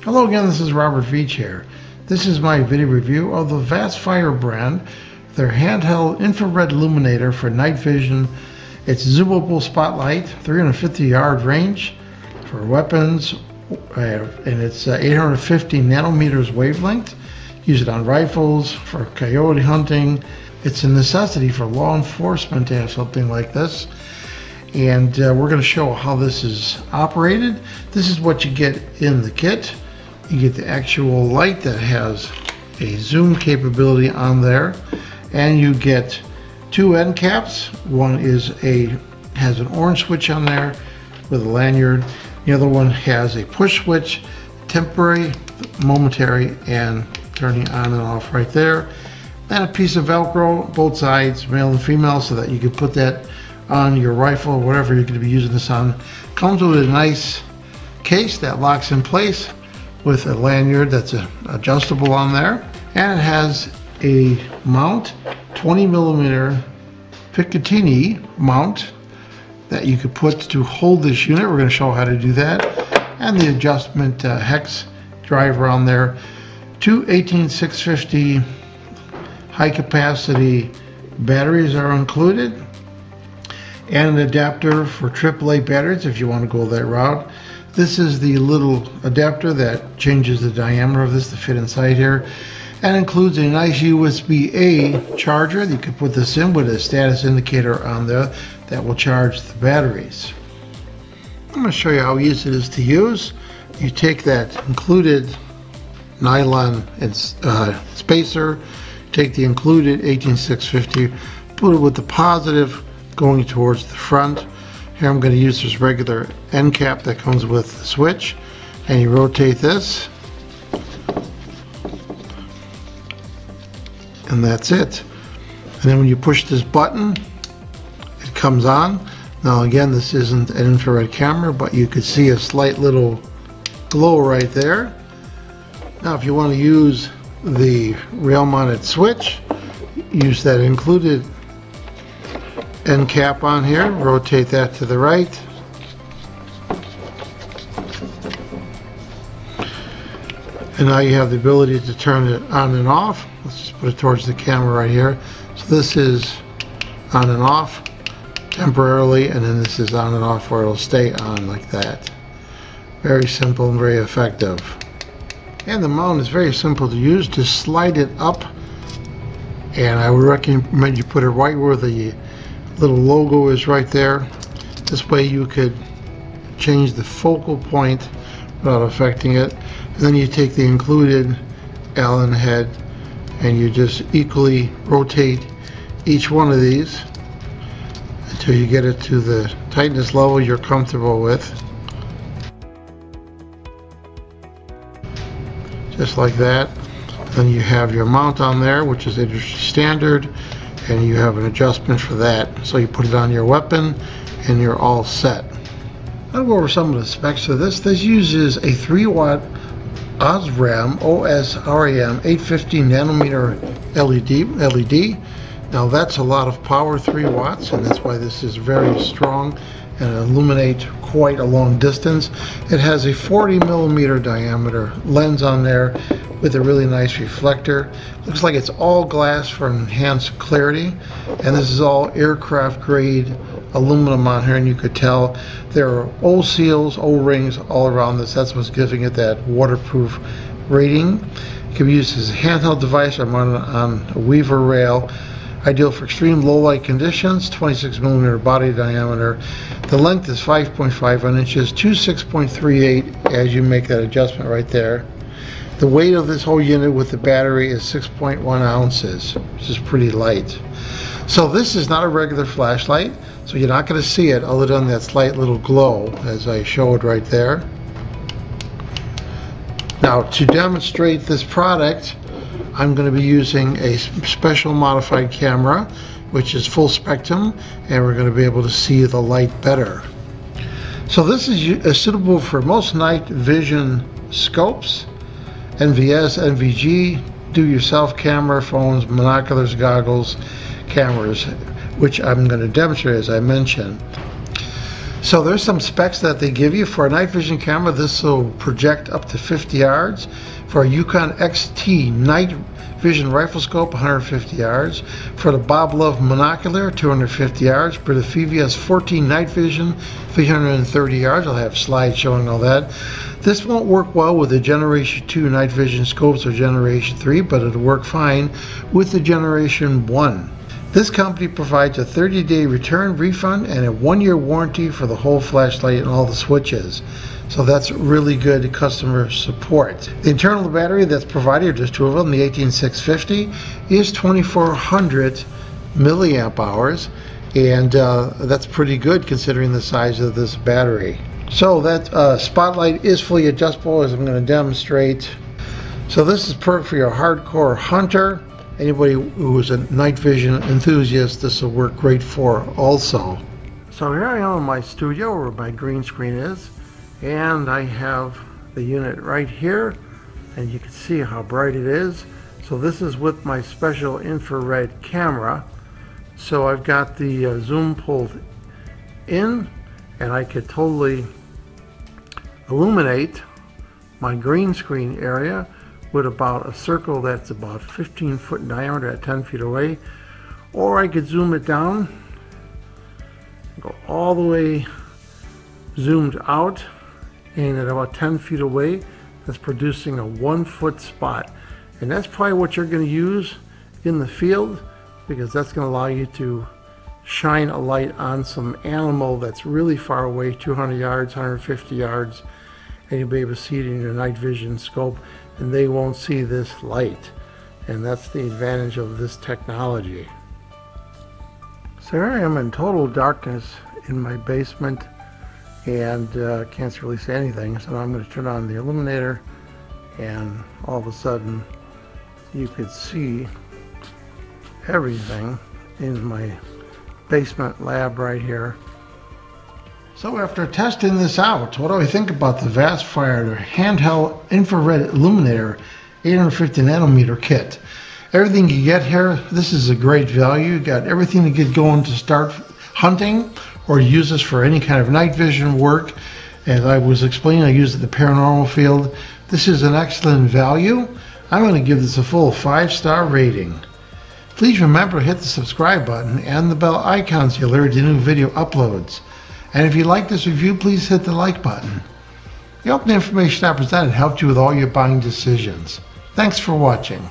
Hello again, this is Robert Veach here. This is my video review of the VASTFIRE brand, their handheld infrared illuminator for night vision. It's zoomable spotlight, 350 yard range for weapons, and it's 850 nanometers wavelength. Use it on rifles, for coyote hunting. It's a necessity for law enforcement to have something like this. And we're going to show how this is operated. This is what you get in the kit. You get the actual light that has a zoom capability on there, and you get two end caps. One has an orange switch on there with a lanyard. The other one has a push switch, temporary, momentary, and turning on and off right there. And a piece of Velcro, both sides, male and female, so that you can put that on your rifle, whatever you're going to be using this on. Comes with a nice case that locks in place with a lanyard that's adjustable on there, and it has a mount, 20mm Picatinny mount that you could put to hold this unit. We're going to show how to do that, and the adjustment hex driver on there. Two 18650 high capacity batteries are included, and an adapter for AAA batteries if you want to go that route. This is the little adapter that changes the diameter of this to fit inside here, and includes a nice USB-A charger. You can put this in with a status indicator on there that will charge the batteries. I'm going to show you how easy it is to use. You take that included nylon and spacer, take the included 18650, put it with the positive going towards the front. Here I'm going to use this regular end cap that comes with the switch, and you rotate this, and that's it. And then when you push this button, it comes on. Now again, this isn't an infrared camera, but you could see a slight little glow right there. Now if you want to use the rail mounted switch, use that included end cap on here, rotate that to the right, and now you have the ability to turn it on and off. Let's just put it towards the camera right here. So this is on and off temporarily, and then this is on and off where it'll stay on like that. Very simple and very effective. And the mount is very simple to use. Just slide it up, and I would recommend you put it right where the little logo is right there. This way you could change the focal point without affecting it. And then you take the included Allen head and you just equally rotate each one of these until you get it to the tightness level you're comfortable with. Just like that. Then you have your mount on there, which is industry standard, and you have an adjustment for that. So you put it on your weapon and you're all set. I'll go over some of the specs of this. This uses a 3-watt OSRAM 850 nanometer LED. Now that's a lot of power, 3 watts, and that's why this is very strong and illuminate quite a long distance. It has a 40mm diameter lens on there with a really nice reflector. Looks like it's all glass for enhanced clarity, and this is all aircraft grade aluminum on here, and you could tell there are O-seals, O-rings all around this. That's what's giving it that waterproof rating. It can be used as a handheld device or mounted on a weaver rail. Ideal for extreme low light conditions. 26mm body diameter. The length is 5.5 inches to 6.38 as you make that adjustment right there. The weight of this whole unit with the battery is 6.1 ounces, which is pretty light. So this is not a regular flashlight, so you're not going to see it other than that slight little glow as I showed right there. Now to demonstrate this product, I'm going to be using a special modified camera, which is full spectrum, and we're going to be able to see the light better. So this is suitable for most night vision scopes, NVS, NVG, do-yourself camera, phones, monoculars, goggles, cameras, which I'm going to demonstrate as I mentioned. So there's some specs that they give you. For a night vision camera, this will project up to 50 yards. For a Yukon XT night vision rifle scope, 150 yards. For the Bob Love monocular, 250 yards. For the VVS 14 night vision, 330 yards. I'll have slides showing all that. This won't work well with the Generation 2 night vision scopes or Generation 3, but it'll work fine with the Generation 1. This company provides a 30-day return refund and a 1-year warranty for the whole flashlight and all the switches. So that's really good customer support. The internal battery that's provided, there's two of them, the 18650 is 2400 milliamp hours, and that's pretty good considering the size of this battery. So that spotlight is fully adjustable, as I'm going to demonstrate. So this is perfect for your hardcore hunter. Anybody who is a night vision enthusiast, this will work great for also. So here I am in my studio where my green screen is, and I have the unit right here, and you can see how bright it is. So this is with my special infrared camera. So I've got the zoom pulled in, and I could totally illuminate my green screen area with about a circle that's about 15 foot in diameter at 10 feet away, or I could zoom it down, go all the way zoomed out, and at about 10 feet away, that's producing a 1 foot spot. And that's probably what you're going to use in the field, because that's going to allow you to shine a light on some animal that's really far away, 200 yards, 150 yards, and you'll be able to see it in your night vision scope, and they won't see this light. And that's the advantage of this technology. So here I am in total darkness in my basement, and can't really see anything. So now I'm going to turn on the illuminator, and all of a sudden you could see everything in my basement lab right here. So after testing this out, what do I think about the VASTFIRE Handheld Infrared Illuminator 850nm kit? Everything you get here, this is a great value. You got everything to get going to start hunting or use this for any kind of night vision work. As I was explaining, I use it in the paranormal field. This is an excellent value. I'm going to give this a full 5-star rating. Please remember to hit the subscribe button and the bell icon so you'll alert the new video uploads. And if you like this review, please hit the like button. I hope the information I presented helped you with all your buying decisions. Thanks for watching.